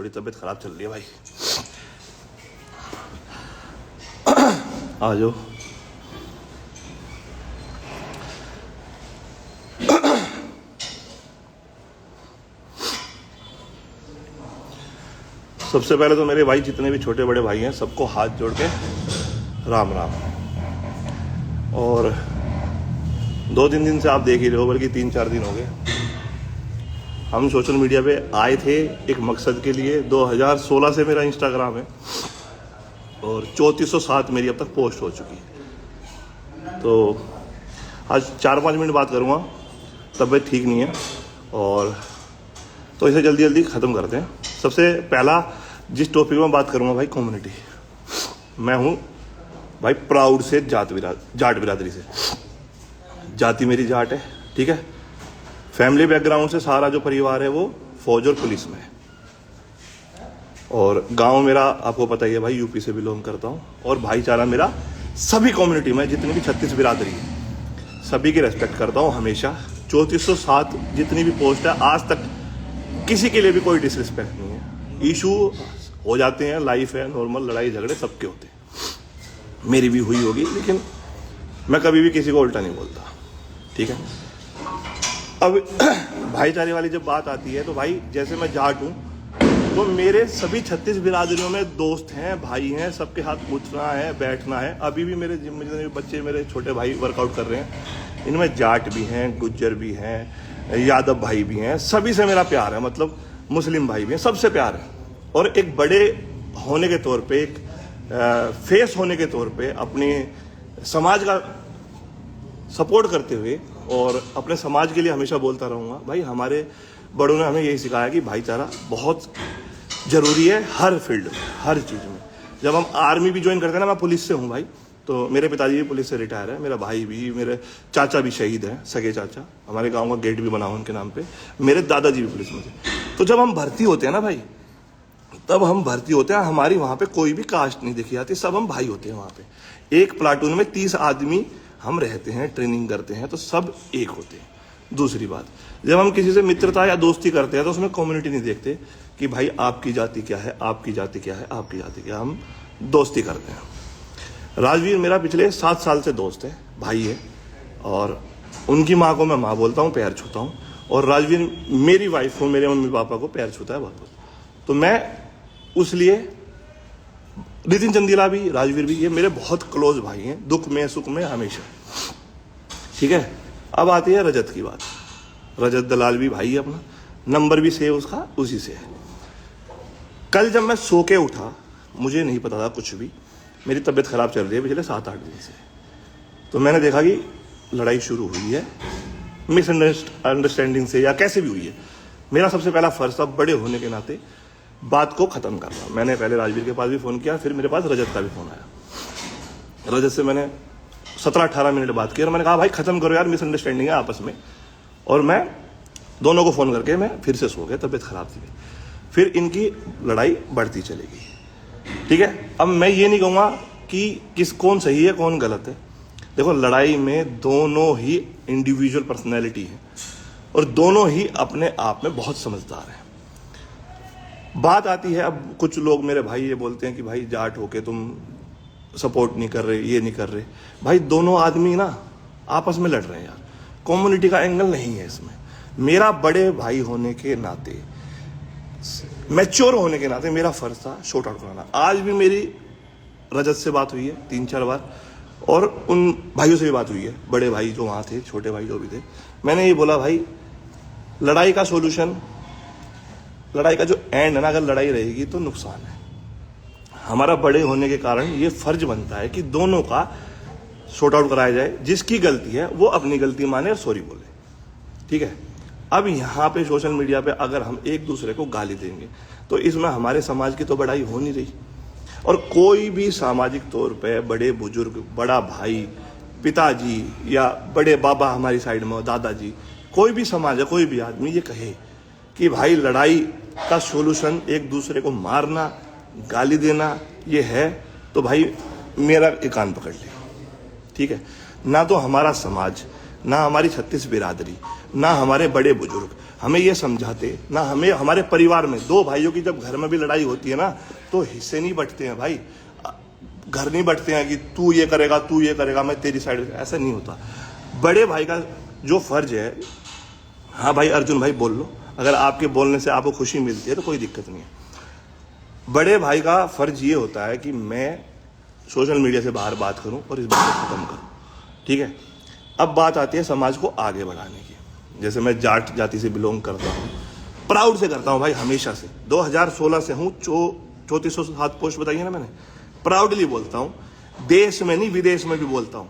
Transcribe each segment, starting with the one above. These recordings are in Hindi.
थोड़ी तबीयत खराब चल रही है भाई। आ जाओ। सबसे पहले तो मेरे भाई जितने भी छोटे बड़े भाई हैं सबको हाथ जोड़ के राम राम। और 2-3 दिन से आप देख ही रहे हो, बल्कि 3-4 दिन हो गए, हम सोशल मीडिया पे आए थे एक मकसद के लिए। 2016 से मेरा इंस्टाग्राम है और 3407 मेरी अब तक पोस्ट हो चुकी है। तो आज 4-5 मिनट बात करूँगा, तबीयत ठीक नहीं है और तो इसे जल्दी जल्दी ख़त्म करते हैं। सबसे पहला जिस टॉपिक में बात करूँगा भाई, कम्युनिटी। मैं हूँ भाई प्राउड से जाट बिरादरी से। जाति मेरी जाट है, ठीक है। फैमिली बैकग्राउंड से सारा जो परिवार है वो फौज और पुलिस में है। और गांव मेरा आपको पता ही है भाई, यूपी से बिलोंग करता हूँ। और भाईचारा मेरा सभी कम्युनिटी में, जितनी भी 36 बिरादरी है सभी की रेस्पेक्ट करता हूँ हमेशा। 3407 जितनी भी पोस्ट है, आज तक किसी के लिए भी कोई डिसरिस्पेक्ट नहीं है। इशू हो जाते हैं, लाइफ है, नॉर्मल लड़ाई झगड़े सबके होते हैं, मेरी भी हुई होगी, लेकिन मैं कभी भी किसी को उल्टा नहीं बोलता, ठीक है। अब भाईचारे वाली जब बात आती है तो भाई जैसे मैं जाट हूँ तो मेरे सभी 36 बिरादरियों में दोस्त हैं, भाई हैं, सबके हाथ उठना है, बैठना है। अभी भी मेरे जिम में जितने बच्चे मेरे छोटे भाई वर्कआउट कर रहे हैं, इनमें जाट भी हैं, गुज्जर भी हैं, यादव भाई भी हैं, सभी से मेरा प्यार है। मतलब मुस्लिम भाई भी हैं, सबसे प्यार है। और एक बड़े होने के तौर पे, एक फेस होने के तौर पे अपने समाज का सपोर्ट करते हुए और अपने समाज के लिए हमेशा बोलता रहूँगा भाई। हमारे बड़ों ने हमें यही सिखाया कि भाईचारा बहुत ज़रूरी है हर फील्ड में, हर चीज़ में। जब हम आर्मी भी ज्वाइन करते हैं ना, मैं पुलिस से हूँ भाई, तो मेरे पिताजी भी पुलिस से रिटायर है, मेरा भाई भी, मेरे चाचा भी शहीद हैं, सगे चाचा। हमारे गांव का गेट भी बना हुआ उनके नाम पे। मेरे दादाजी भी पुलिस में थे। तो जब हम भर्ती होते हैं ना भाई, तब हम भर्ती होते हैं, हमारी वहाँ पे कोई भी कास्ट नहीं देखी जाती, सब हम भाई होते हैं वहाँ पे। एक प्लाटून में 30 आदमी हम रहते हैं, ट्रेनिंग करते हैं, तो सब एक होते हैं। दूसरी बात, जब हम किसी से मित्रता या दोस्ती करते हैं तो उसमें कम्युनिटी नहीं देखते कि भाई आपकी जाति क्या है, आपकी जाति क्या है, आपकी जाति क्या है, हम दोस्ती करते हैं। राजवीर मेरा पिछले 7 साल से दोस्त है, भाई है, और उनकी माँ को मैं माँ बोलता हूँ, पैर छूता हूँ। और राजवीर मेरी वाइफ को, मेरे मम्मी पापा को पैर छूता है बहुत। तो मैं उसलिए, नितिन चंदीला भी, राजवीर भी, ये मेरे बहुत क्लोज भाई हैं, दुख में सुख में हमेशा, ठीक है। अब आती है रजत की बात। रजत दलाल भी भाई है अपना, नंबर भी सेव उसका उसी से है। कल जब मैं सो के उठा, मुझे नहीं पता था कुछ भी, मेरी तबीयत खराब चल रही है पिछले 7-8 दिन से। तो मैंने देखा कि लड़ाई शुरू हुई है मिसअंडरस्टैंडिंग से या कैसे भी हुई है। मेरा सबसे पहला फर्ज था बड़े होने के नाते बात को ख़त्म करना। मैंने पहले राजवीर के पास भी फ़ोन किया, फिर मेरे पास रजत का भी फ़ोन आया। रजत से मैंने 17-18 मिनट बात की और मैंने कहा भाई ख़त्म करो यार, मिसअंडरस्टैंडिंग है आपस में। और मैं दोनों को फ़ोन करके मैं फिर से सो गया, तबीयत ख़राब थी। फिर इनकी लड़ाई बढ़ती चलेगी, ठीक है। अब मैं ये नहीं कहूँगा कि कौन सही है कौन गलत है। देखो, लड़ाई में दोनों ही इंडिविजुअल पर्सनैलिटी है और दोनों ही अपने आप में बहुत समझदार हैं। बात आती है, अब कुछ लोग मेरे भाई ये बोलते हैं कि भाई जाट होके तुम सपोर्ट नहीं कर रहे, ये नहीं कर रहे। भाई दोनों आदमी ना आपस में लड़ रहे हैं यार, कम्युनिटी का एंगल नहीं है इसमें। मेरा बड़े भाई होने के नाते, मैच्योर होने के नाते मेरा फर्ज था शॉर्ट आउट कराना। आज भी मेरी रजत से बात हुई है 3-4 बार, और उन भाइयों से भी बात हुई है, बड़े भाई जो वहाँ थे, छोटे भाई जो भी थे। मैंने ये बोला भाई, लड़ाई का सोल्यूशन, लड़ाई का जो एंड है ना, अगर लड़ाई रहेगी तो नुकसान है। हमारा बड़े होने के कारण ये फर्ज बनता है कि दोनों का शॉर्ट आउट कराया जाए। जिसकी गलती है वो अपनी गलती माने और सॉरी बोले, ठीक है। अब यहाँ पे सोशल मीडिया पे अगर हम एक दूसरे को गाली देंगे तो इसमें हमारे समाज की तो बढ़ाई हो नहीं रही। और कोई भी सामाजिक तौर पे बड़े बुजुर्ग, बड़ा भाई, पिताजी या बड़े बाबा हमारी साइड में, दादाजी, कोई भी समाज है, कोई भी आदमी ये कहे कि भाई लड़ाई का सोल्यूशन एक दूसरे को मारना, गाली देना ये है, तो भाई मेरा एक कान पकड़ ले, ठीक है। ना तो हमारा समाज, ना हमारी छत्तीस बिरादरी, ना हमारे बड़े बुजुर्ग हमें ये समझाते, ना हमें हमारे परिवार में दो भाइयों की जब घर में भी लड़ाई होती है ना, तो हिस्से नहीं बंटते हैं भाई, घर नहीं बंटते हैं कि तू ये करेगा मैं तेरी साइड, ऐसा नहीं होता। बड़े भाई का जो फर्ज है, हाँ भाई अर्जुन भाई बोल लो, अगर आपके बोलने से आपको खुशी मिलती है तो कोई दिक्कत नहीं है। बड़े भाई का फर्ज ये होता है कि मैं सोशल मीडिया से बाहर बात करूं और इस बात को खत्म करूं, ठीक है। अब बात आती है समाज को आगे बढ़ाने की। जैसे मैं जाट जाति से बिलोंग करता हूं, प्राउड से करता हूं भाई, हमेशा से 2016 से हूं। 3407 पोस्ट बताइए ना मैंने, प्राउडली बोलता हूं, देश में नहीं विदेश में भी बोलता हूं।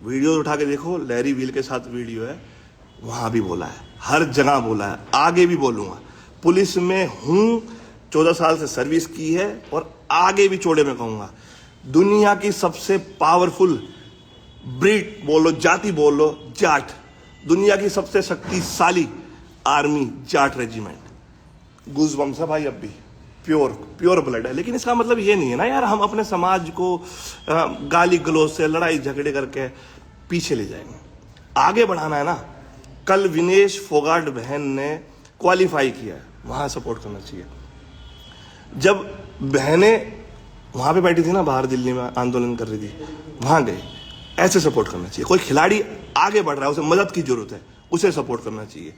वीडियो उठा के देखो, लैरी व्हील के साथ वीडियो है, वहां भी बोला है, हर जगह बोला है, आगे भी बोलूंगा। पुलिस में हूं, 14 साल से सर्विस की है और आगे भी चौड़े में कहूंगा। दुनिया की सबसे पावरफुल ब्रीड बोलो, जाति बोलो, जाट। दुनिया की सबसे शक्तिशाली आर्मी जाट रेजिमेंट। गूज़बम्स है भाई, अब भी प्योर ब्लड है। लेकिन इसका मतलब ये नहीं है ना यार हम अपने समाज को गाली गलौज से, लड़ाई झगड़े करके पीछे ले जाएंगे। आगे बढ़ाना है ना। कल विनेश फोगाट बहन ने क्वालिफाई किया है, वहां सपोर्ट करना चाहिए। जब बहनें वहां पे बैठी थी ना, बाहर दिल्ली में आंदोलन कर रही थी, वहां गए, ऐसे सपोर्ट करना चाहिए। कोई खिलाड़ी आगे बढ़ रहा है, उसे मदद की जरूरत है, उसे सपोर्ट करना चाहिए।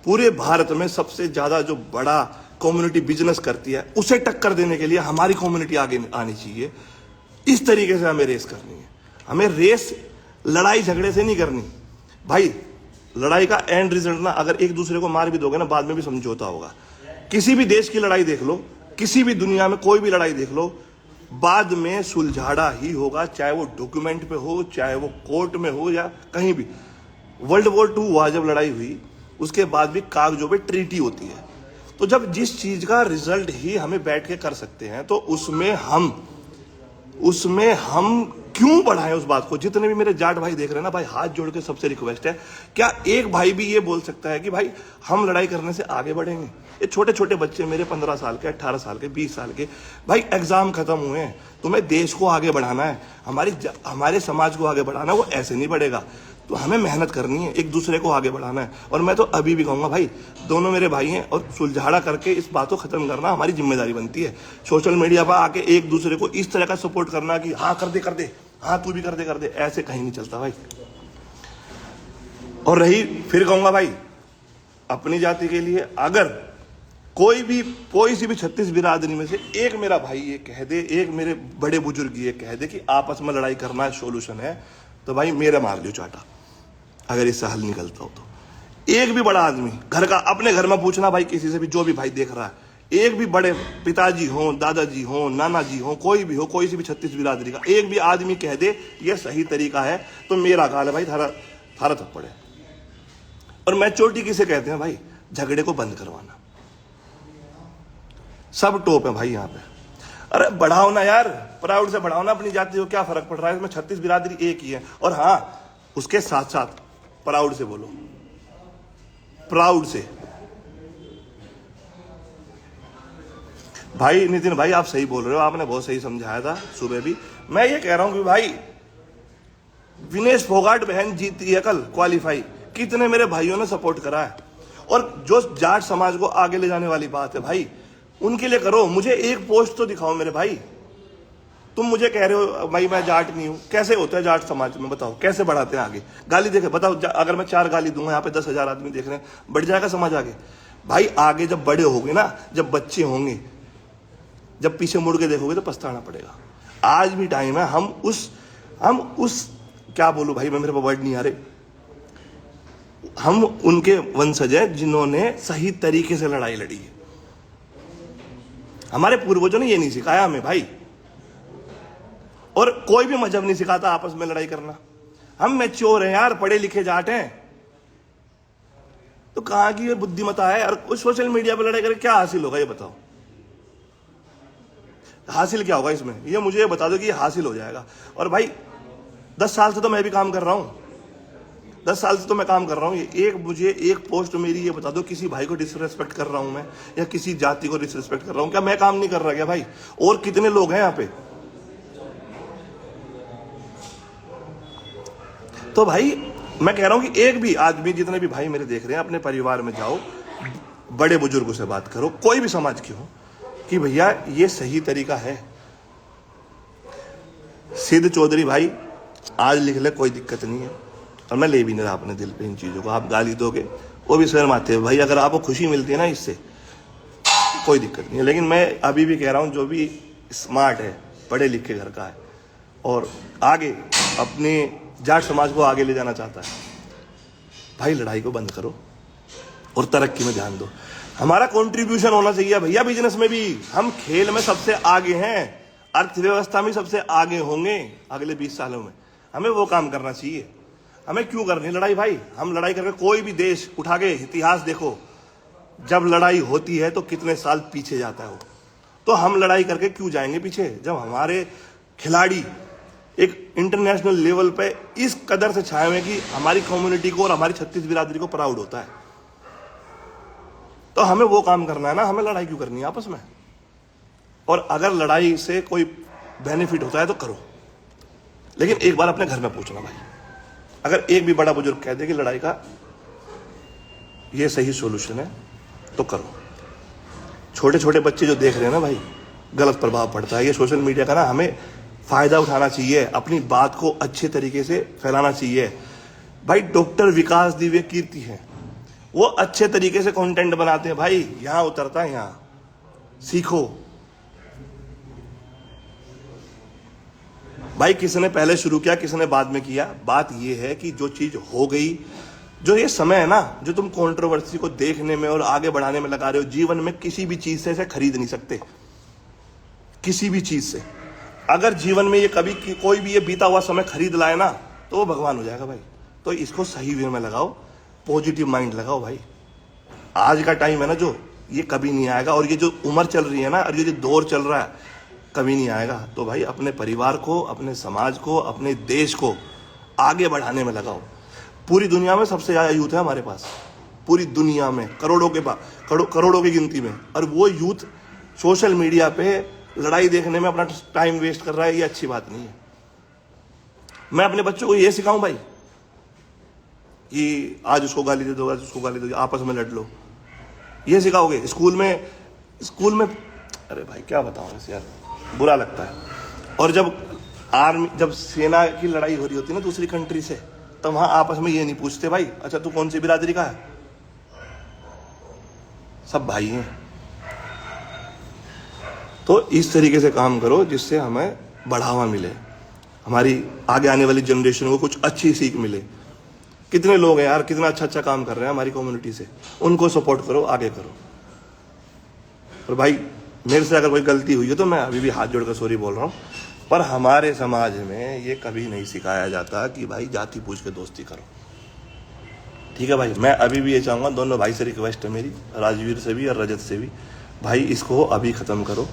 पूरे भारत में सबसे ज्यादा जो बड़ा कम्युनिटी बिजनेस करती है, उसे टक्कर देने के लिए हमारी कम्युनिटी आगे आनी चाहिए। इस तरीके से हमें रेस करनी है। हमें रेस लड़ाई झगड़े से नहीं करनी भाई। लड़ाई का एंड रिजल्ट ना, अगर एक दूसरे को मार भी दोगे ना, बाद में भी समझौता होगा। किसी भी देश की लड़ाई देख लो, किसी भी दुनिया में कोई भी लड़ाई देख लो, बाद में सुलझाड़ा ही होगा, चाहे वो डॉक्यूमेंट पे हो, चाहे वो कोर्ट में हो, या कहीं भी। वर्ल्ड वॉर 2 हुआ जब लड़ाई हुई, उसके बाद भी कागजों पे ट्रीटी होती है। तो जब जिस चीज का रिजल्ट ही हमें बैठ के कर सकते हैं, तो उसमें हम क्यों बढ़ाएं उस बात को। जितने भी मेरे जाट भाई देख रहे हैं ना भाई, हाथ जोड़ के सबसे रिक्वेस्ट है, क्या एक भाई भी ये बोल सकता है कि भाई हम लड़ाई करने से आगे बढ़ेंगे। ये छोटे छोटे बच्चे मेरे 15 साल के, 18 साल के, 20 साल के भाई, एग्जाम खत्म हुए हैं, तुम्हें देश को आगे बढ़ाना है, हमारे समाज को आगे बढ़ाना है। वो ऐसे नहीं बढ़ेगा, तो हमें मेहनत करनी है, एक दूसरे को आगे बढ़ाना है। और मैं तो अभी भी कहूंगा भाई, दोनों मेरे भाई हैं और सुलझाड़ा करके इस बात को खत्म करना हमारी जिम्मेदारी बनती है। सोशल मीडिया पर आके एक दूसरे को इस तरह का सपोर्ट करना कि हाँ कर दे, हाँ तू भी कर दे, ऐसे कहीं नहीं चलता भाई। और रही, फिर कहूंगा भाई, अपनी जाति के लिए अगर कोई सी भी छत्तीस बिरादरी में से एक मेरा भाई ये कह दे, एक मेरे बड़े बुजुर्ग ये कह दे कि आपस में लड़ाई करना सोल्यूशन है, तो भाई मेरा मार दो चाटा, अगर इससे हल निकलता हो तो। एक भी बड़ा आदमी घर का, अपने घर में पूछना भाई, किसी से भी, जो भी भाई देख रहा है, एक भी बड़े पिताजी हो, दादाजी हो, नाना जी हो, कोई भी हो, कोई सी भी छत्तीस बिरादरी का एक भी आदमी कह दे ये सही तरीका है, तो मेरा गाल है भाई, थारा थप्पड़ है। और मैच्योरिटी किसे कहते हैं भाई? झगड़े को बंद करवाना। सब टोप है भाई यहाँ पे। अरे बढ़ाओ ना यार, प्राउड से बढ़ाओ ना अपनी जाति को, क्या फर्क पड़ रहा है इसमें? छत्तीस बिरादरी एक ही है। और हाँ, उसके साथ साथ प्राउड से बोलो, प्राउड से। भाई नितिन भाई, आप सही बोल रहे हो, आपने बहुत सही समझाया था सुबह भी। मैं ये कह रहा हूं कि भाई विनेश फोगाट बहन जीती है कल क्वालिफाई, कितने मेरे भाइयों ने सपोर्ट करा है। और जो जाट समाज को आगे ले जाने वाली बात है भाई, उनके लिए करो। मुझे एक पोस्ट तो दिखाओ मेरे भाई। तुम मुझे कह रहे हो भाई मैं जाट नहीं हूं, कैसे होता है जाट समाज में? बताओ कैसे बढ़ाते हैं आगे? गाली देखे बताओ, अगर मैं 4 गाली दूंगा, यहाँ पे 10,000 आदमी देख रहे हैं, बढ़ जाएगा समाज आगे? भाई आगे जब बड़े होंगे ना, जब बच्चे होंगे, जब पीछे मुड़ के देखोगे तो पछताना पड़ेगा। आज भी टाइम है, हम उस क्या बोलूं भाई, मैं, मेरे पास वर्ड नहीं आ रहे, हम उनके वंशज हैं जिन्होंने सही तरीके से लड़ाई लड़ी है। हमारे पूर्वजों ने ये नहीं सिखाया हमें भाई, और कोई भी मजहब नहीं सिखाता आपस में लड़ाई करना। हम मैच्योर हैं यार, पढ़े लिखे जाट हैं, तो कहां की ये बुद्धिमता है? और सोशल मीडिया पर लड़ाई करके क्या हासिल होगा ये बताओ? हासिल क्या होगा इसमें? ये मुझे बता दो कि ये हासिल हो जाएगा। और भाई 10 साल से तो मैं भी काम कर रहा हूं, 10 साल से तो मैं काम कर रहा हूं। मुझे एक पोस्ट मेरी ये बता दो, किसी भाई को डिसरेस्पेक्ट कर रहा हूं मैं, या किसी जाति को डिसरेस्पेक्ट कर रहा हूं क्या? मैं काम नहीं कर रहा क्या भाई? और कितने लोग हैं यहाँ पे? तो भाई मैं कह रहा हूं कि एक भी आदमी, जितने भी भाई मेरे देख रहे हैं, अपने परिवार में जाओ, बड़े बुजुर्गों से बात करो, कोई भी समाज की हो, कि भैया ये सही तरीका है। सिद्ध चौधरी भाई आज लिख ले, कोई दिक्कत नहीं है, और मैं ले भी नहीं रहा अपने दिल पे इन चीज़ों को। आप गाली दोगे वो भी शर्म आते हैं भाई, अगर आपको खुशी मिलती है ना इससे, कोई दिक्कत नहीं है। लेकिन मैं अभी भी कह रहा हूँ, जो भी स्मार्ट है, पढ़े लिखे घर का है और आगे अपने जाट समाज को आगे ले जाना चाहता है, भाई लड़ाई को बंद करो और तरक्की में ध्यान दो। हमारा कंट्रीब्यूशन होना चाहिए भैया, बिजनेस में भी हम खेल में सबसे आगे हैं, अर्थव्यवस्था में सबसे आगे होंगे अगले 20 सालों में। हमें वो काम करना चाहिए। हमें क्यों करनी लड़ाई भाई? हम लड़ाई करके, कोई भी देश उठा के इतिहास देखो, जब लड़ाई होती है तो कितने साल पीछे जाता है वो। तो हम लड़ाई करके क्यों जाएंगे पीछे, जब हमारे खिलाड़ी एक इंटरनेशनल लेवल पे इस कदर से छाए हुए कि हमारी कम्युनिटी को और हमारी छत्तीस बिरादरी को प्राउड होता है। तो हमें वो काम करना है ना, हमें लड़ाई क्यों करनी है आपस में? और अगर लड़ाई से कोई बेनिफिट होता है तो करो, लेकिन एक बार अपने घर में पूछना भाई। अगर एक भी बड़ा बुजुर्ग कह दे कि लड़ाई का ये सही सॉल्यूशन है तो करो। छोटे छोटे बच्चे जो देख रहे हैं ना भाई, गलत प्रभाव पड़ता है ये सोशल मीडिया का ना। हमें फायदा उठाना चाहिए, अपनी बात को अच्छे तरीके से फैलाना चाहिए भाई। डॉक्टर विकास दिव्य कीर्ति है, वो अच्छे तरीके से कंटेंट बनाते हैं भाई, यहां उतरता है, यहां सीखो भाई। किसने पहले शुरू किया, किसने बाद में किया? बात यह है कि जो चीज हो गई, जो ये समय है ना, जो तुम कंट्रोवर्सी को देखने में और आगे बढ़ाने में लगा रहे हो, जीवन में किसी भी चीज से इसे खरीद नहीं सकते, किसी भी चीज से। अगर जीवन में ये कभी कोई भी ये बीता हुआ समय खरीद लाए ना, तो वो भगवान हो जाएगा भाई। तो इसको सही वे में लगाओ, पॉजिटिव माइंड लगाओ भाई। आज का टाइम है ना जो, ये कभी नहीं आएगा, और ये जो उम्र चल रही है ना, और ये जो दौर चल रहा है, कभी नहीं आएगा। तो भाई अपने परिवार को, अपने समाज को, अपने देश को आगे बढ़ाने में लगाओ। पूरी दुनिया में सबसे ज्यादा यूथ है हमारे पास, पूरी दुनिया में करोड़ों के करोड़ों की गिनती में, और वो यूथ सोशल मीडिया पे लड़ाई देखने में अपना टाइम वेस्ट कर रहा है। ये अच्छी बात नहीं है। मैं अपने बच्चों को ये सिखाऊं भाई कि आज उसको गाली दे दो, आज उसको गाली दे दो, आपस में लड़ लो, ये सिखाओगे? स्कूल में अरे भाई क्या बताऊं ऐसे यार, बुरा लगता है। और जब सेना की लड़ाई हो रही होती है ना दूसरी कंट्री से, तो वहां आपस में ये नहीं पूछते भाई, अच्छा तू कौन सी बिरादरी का है, सब भाई हैं। तो इस तरीके से काम करो जिससे हमें बढ़ावा मिले, हमारी आगे आने वाली जनरेशन को कुछ अच्छी सीख मिले। कितने लोग हैं यार, कितना अच्छा अच्छा काम कर रहे हैं हमारी कम्युनिटी से, उनको सपोर्ट करो, आगे करो। और भाई मेरे से अगर कोई गलती हुई है तो मैं अभी भी हाथ जोड़कर सॉरी बोल रहा हूँ, पर हमारे समाज में ये कभी नहीं सिखाया जाता कि भाई जाति पूछ के दोस्ती करो। ठीक है भाई, मैं अभी भी ये चाहूँगा, दोनों भाई से रिक्वेस्ट है मेरी, राजवीर से भी और रजत से भी, भाई इसको अभी ख़त्म करो,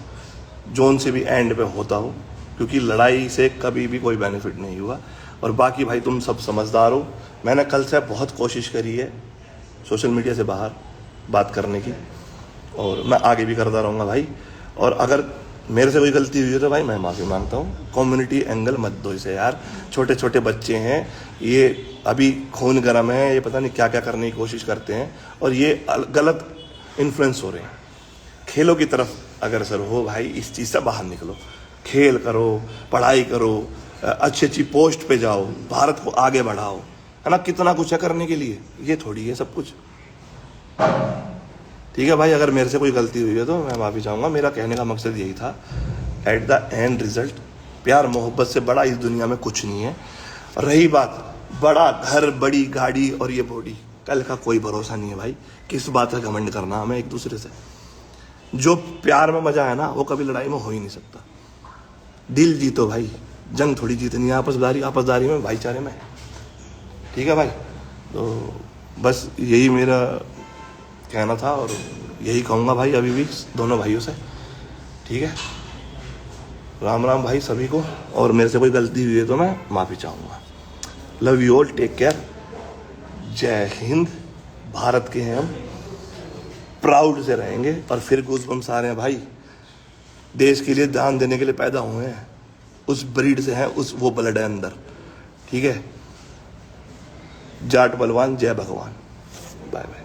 जोन से भी एंड पे होता हो, क्योंकि लड़ाई से कभी भी कोई बेनिफिट नहीं हुआ। और बाकी भाई तुम सब समझदार हो, मैंने कल से बहुत कोशिश करी है सोशल मीडिया से बाहर बात करने की, और मैं आगे भी करता रहूँगा भाई। और अगर मेरे से कोई गलती हुई है तो भाई मैं माफ़ी मांगता हूँ। कम्युनिटी एंगल मत दो इसे यार, छोटे छोटे बच्चे हैं, ये अभी खून गर्म है, ये पता नहीं क्या क्या करने की कोशिश करते हैं, और ये गलत इन्फ्लुएंस हो रहे हैं। खेलों की तरफ अग्रसर हो भाई, इस चीज़ से बाहर निकलो, खेल करो, पढ़ाई करो, अच्छी अच्छी पोस्ट पे जाओ, भारत को आगे बढ़ाओ, है ना। कितना कुछ है करने के लिए, ये थोड़ी है सब कुछ। ठीक है भाई, अगर मेरे से कोई गलती हुई है तो मैं माफ़ी चाहूँगा। मेरा कहने का मकसद यही था, एट द एंड रिजल्ट प्यार मोहब्बत से बड़ा इस दुनिया में कुछ नहीं है। रही बात बड़ा घर, बड़ी गाड़ी और ये बॉडी, कल का कोई भरोसा नहीं है भाई। किस बात का घमंड करना हमें एक दूसरे से? जो प्यार में मजा है ना, वो कभी लड़ाई में हो ही नहीं सकता। दिल जीतो भाई, जंग थोड़ी जीतनी है, आपसदारी में, भाईचारे में। ठीक है भाई, तो बस यही मेरा कहना था, और यही कहूँगा भाई अभी भी दोनों भाइयों से। ठीक है, राम राम भाई सभी को, और मेरे से कोई गलती हुई है तो मैं माफ़ी चाहूँगा। Love you all, take care, जय हिंद। भारत के हैं हम, प्राउड से रहेंगे। और फिर गूज़बम्स आ रहे हैं भाई, देश के लिए दान देने के लिए पैदा हुए हैं, उस ब्रीड से हैं, वो ब्लड है अंदर। ठीक है, जाट बलवान, जय भगवान। Bye bye.